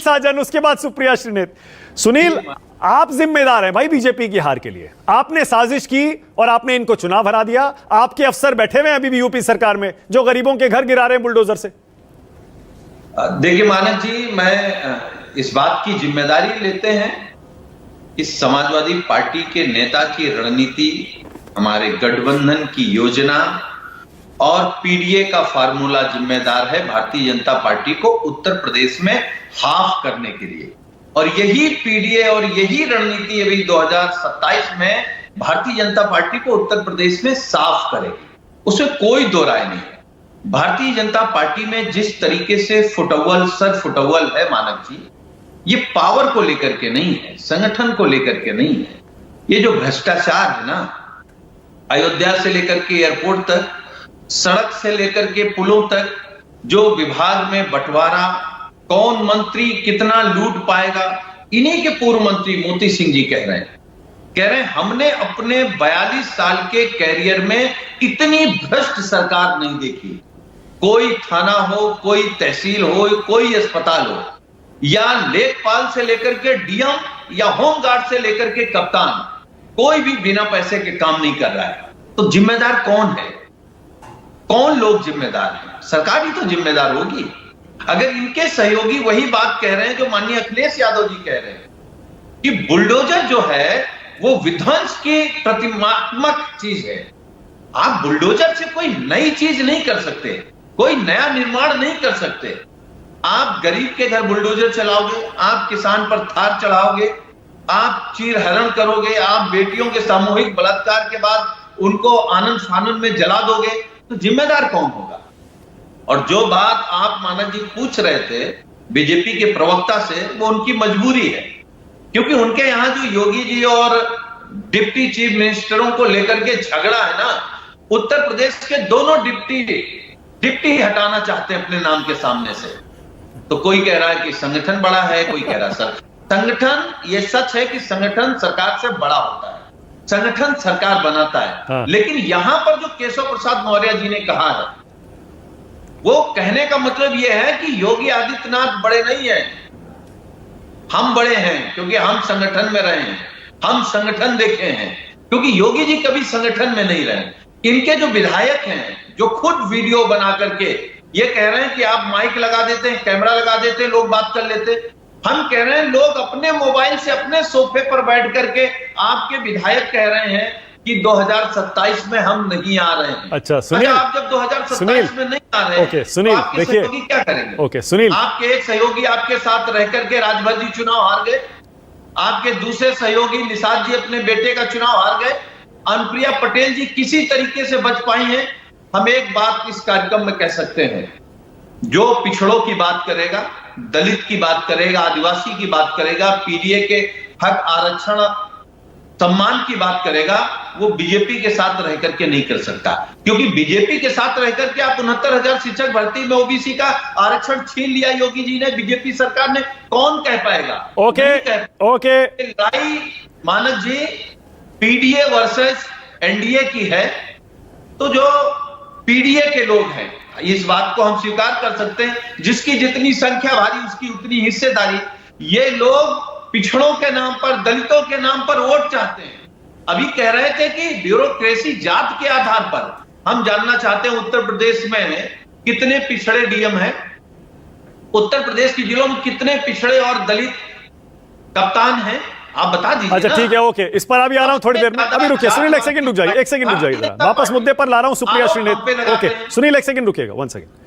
साजन, उसके बाद सुप्रिया श्रीनेत। सुनील, आप जिम्मेदार हैं भाई बीजेपी की हार के लिए। आपने साजिश की और आपने इनको चुनाव हरा दिया। आपके अफसर बैठे हुए हैं अभी भी यूपी सरकार में जो गरीबों के घर गिरा रहे हैं बुलडोजर से। देखिए मानक जी, मैं इस बात की जिम्मेदारी लेते हैं, इस समाजवादी पार्टी के नेता की रणनीति, हमारे गठबंधन की योजना और पीडीए का फार्मूला जिम्मेदार है भारतीय जनता पार्टी को उत्तर प्रदेश में हाफ करने के लिए। और यही पीडीए और यही रणनीति अभी 2027 में भारतीय जनता पार्टी को उत्तर प्रदेश में साफ करेगी, उसमें कोई दो राय नहीं है। भारतीय जनता पार्टी में जिस तरीके से फुटअव्वल सर फुटअव्वल है मानक जी, ये पावर को लेकर के नहीं है, संगठन को लेकर के नहीं है। ये जो भ्रष्टाचार है ना, अयोध्या से लेकर के एयरपोर्ट तक, सड़क से लेकर के पुलों तक, जो विभाग में बंटवारा, कौन मंत्री कितना लूट पाएगा, इन्हीं के पूर्व मंत्री मोती सिंह जी कह रहे हैं हमने अपने 42 साल के कैरियर में इतनी भ्रष्ट सरकार नहीं देखी। कोई थाना हो, कोई तहसील हो, कोई अस्पताल हो, या लेखपाल से लेकर के डीएम या होमगार्ड से लेकर के कप्तान, कोई भी बिना पैसे के काम नहीं कर रहा है। तो जिम्मेदार कौन है? कौन लोग जिम्मेदार हैं? सरकार ही तो जिम्मेदार होगी। अगर इनके सहयोगी वही बात कह रहे हैं जो माननीय अखिलेश यादव जी कह रहे हैं कि बुलडोजर जो है वो विध्वंस की प्रतिमात्मक चीज है, आप बुलडोजर से कोई नई चीज नहीं कर सकते, कोई नया निर्माण नहीं कर सकते। आप गरीब के घर बुलडोजर चलाओगे, आप किसान पर थार चढ़ाओगे, आप चीरहरण करोगे, आप बेटियों के सामूहिक बलात्कार के बाद उनको आनंद फानंद में जला दोगे, तो जिम्मेदार कौन होगा? और जो बात आप मानक जी पूछ रहे थे बीजेपी के प्रवक्ता से, वो उनकी मजबूरी है, क्योंकि उनके यहां जो योगी जी और डिप्टी चीफ मिनिस्टरों को लेकर के झगड़ा है ना, उत्तर प्रदेश के दोनों डिप्टी हटाना चाहते हैं अपने नाम के सामने से। तो कोई कह रहा है कि संगठन बड़ा है, कोई कह रहा है सर संगठन, ये सच है कि संगठन सरकार से बड़ा होता है, संगठन सरकार बनाता है। हाँ। लेकिन यहां पर जो केशव प्रसाद मौर्य जी ने कहा है, वो कहने का मतलब यह है कि योगी आदित्यनाथ बड़े नहीं है, हम बड़े हैं, क्योंकि हम संगठन में रहे हैं, हम संगठन देखे हैं, क्योंकि योगी जी कभी संगठन में नहीं रहे। इनके जो विधायक हैं, जो खुद वीडियो बना करके ये कह रहे हैं कि आप माइक लगा देते हैं, कैमरा लगा देते हैं, लोग बात कर लेते। हम कह रहे हैं लोग अपने मोबाइल से अपने सोफे पर बैठ करके, आपके विधायक कह रहे हैं कि 2027 में हम नहीं आ रहे हैं। अच्छा सुनील, आप जब 2027 में नहीं आ रहे हैं, ओके सुनील, तो आपके देखिए सहयोगी क्या करेंगे? ओके सुनील, आपके एक सहयोगी आपके साथ रह करके राजभर जी चुनाव हार गए, आपके दूसरे सहयोगी निषाद जी अपने बेटे का चुनाव हार गए, अनुप्रिया पटेल जी किसी तरीके से बच पाई हैं। हम एक बात इस कार्यक्रम में कह सकते हैं, जो पिछड़ों की बात करेगा, दलित की बात करेगा, आदिवासी की बात करेगा, पीडीए के हक आरक्षण सम्मान की बात करेगा, वो बीजेपी के साथ रह करके नहीं कर सकता, क्योंकि बीजेपी के साथ रह करके आप 69,000 शिक्षक भर्ती में ओबीसी का आरक्षण छीन लिया योगी जी ने, बीजेपी सरकार ने, कौन कह पाएगा? ओके लड़ाई मानक जी पीडीए वर्सेस एनडीए की है, तो जो पीडीए के लोग हैं, इस बात को हम स्वीकार कर सकते हैं, जिसकी जितनी संख्या भारी उसकी उतनी हिस्सेदारी। ये लोग पिछड़ों के नाम पर, दलितों के नाम पर वोट चाहते हैं। अभी कह रहे थे कि ब्यूरोक्रेसी जात के आधार पर। हम जानना चाहते हैं उत्तर प्रदेश में कितने पिछड़े डीएम हैं, उत्तर प्रदेश के जिलों में कितने पिछड़े और दलित कप्तान हैं, आप बता दीजिए। अच्छा ठीक है, ओके, इस पर अभी आ रहा हूं थोड़ी देर में। अभी रुकिए सुनील, एक सेकंड रुक जाइए, एक सेकंड रुक जाइए, वापस मुद्दे पर ला रहा हूं सुप्रिया श्रीनेत। ओके सुनील, एक सेकंड रुकिएगा, 1 सेकंड।